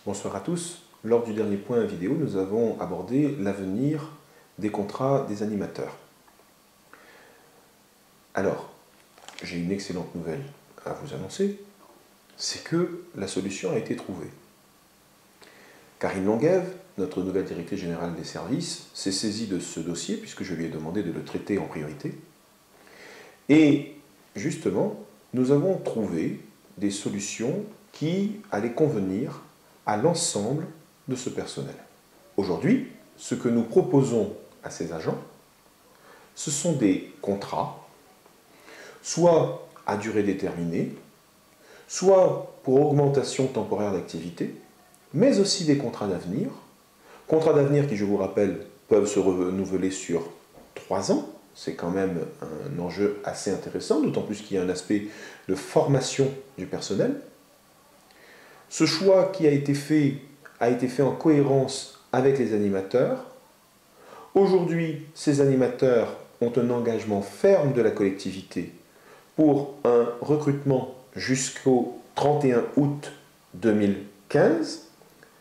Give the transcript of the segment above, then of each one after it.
Bonsoir à tous. Lors du dernier point vidéo, nous avons abordé l'avenir des contrats des animateurs. Alors, j'ai une excellente nouvelle à vous annoncer, c'est que la solution a été trouvée. Karine Longuève, notre nouvelle directrice générale des services, s'est saisie de ce dossier puisque je lui ai demandé de le traiter en priorité. Et justement, nous avons trouvé des solutions qui allaient convenir à l'ensemble de ce personnel. Aujourd'hui, ce que nous proposons à ces agents, ce sont des contrats, soit à durée déterminée, soit pour augmentation temporaire d'activité, mais aussi des contrats d'avenir qui, je vous rappelle, peuvent se renouveler sur 3 ans. C'est quand même un enjeu assez intéressant, d'autant plus qu'il y a un aspect de formation du personnel. Ce choix qui a été fait en cohérence avec les animateurs. Aujourd'hui, ces animateurs ont un engagement ferme de la collectivité pour un recrutement jusqu'au 31 août 2015.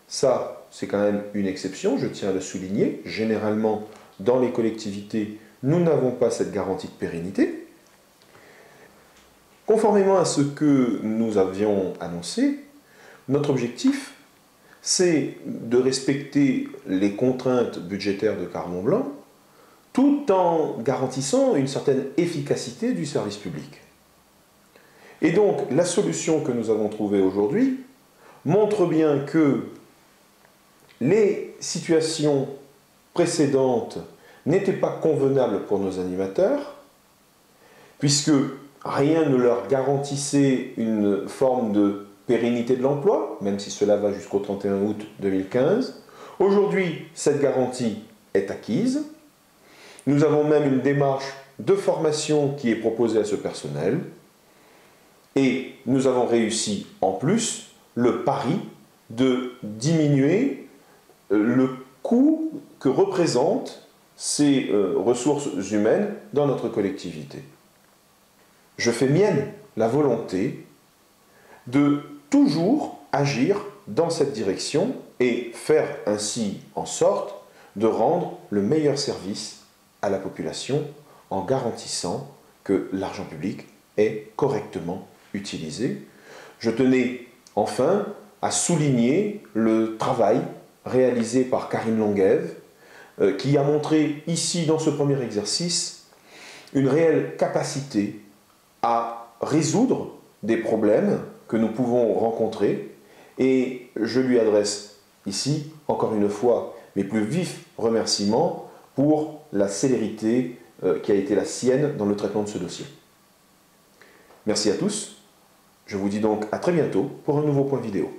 Ça, c'est quand même une exception, je tiens à le souligner. Généralement, dans les collectivités, nous n'avons pas cette garantie de pérennité. Conformément à ce que nous avions annoncé, notre objectif, c'est de respecter les contraintes budgétaires de Cardon-Blanc tout en garantissant une certaine efficacité du service public. Et donc, la solution que nous avons trouvée aujourd'hui montre bien que les situations précédentes n'étaient pas convenables pour nos animateurs, puisque rien ne leur garantissait une forme de pérennité de l'emploi, même si cela va jusqu'au 31 août 2015. Aujourd'hui, cette garantie est acquise. Nous avons même une démarche de formation qui est proposée à ce personnel. Et nous avons réussi, en plus, le pari de diminuer le coût que représentent ces ressources humaines dans notre collectivité. Je fais mienne la volonté de toujours agir dans cette direction et faire ainsi en sorte de rendre le meilleur service à la population en garantissant que l'argent public est correctement utilisé. Je tenais enfin à souligner le travail réalisé par Karine Longuève qui a montré ici dans ce premier exercice une réelle capacité à résoudre des problèmes que nous pouvons rencontrer, et je lui adresse ici, encore une fois, mes plus vifs remerciements pour la célérité qui a été la sienne dans le traitement de ce dossier. Merci à tous, je vous dis donc à très bientôt pour un nouveau point vidéo.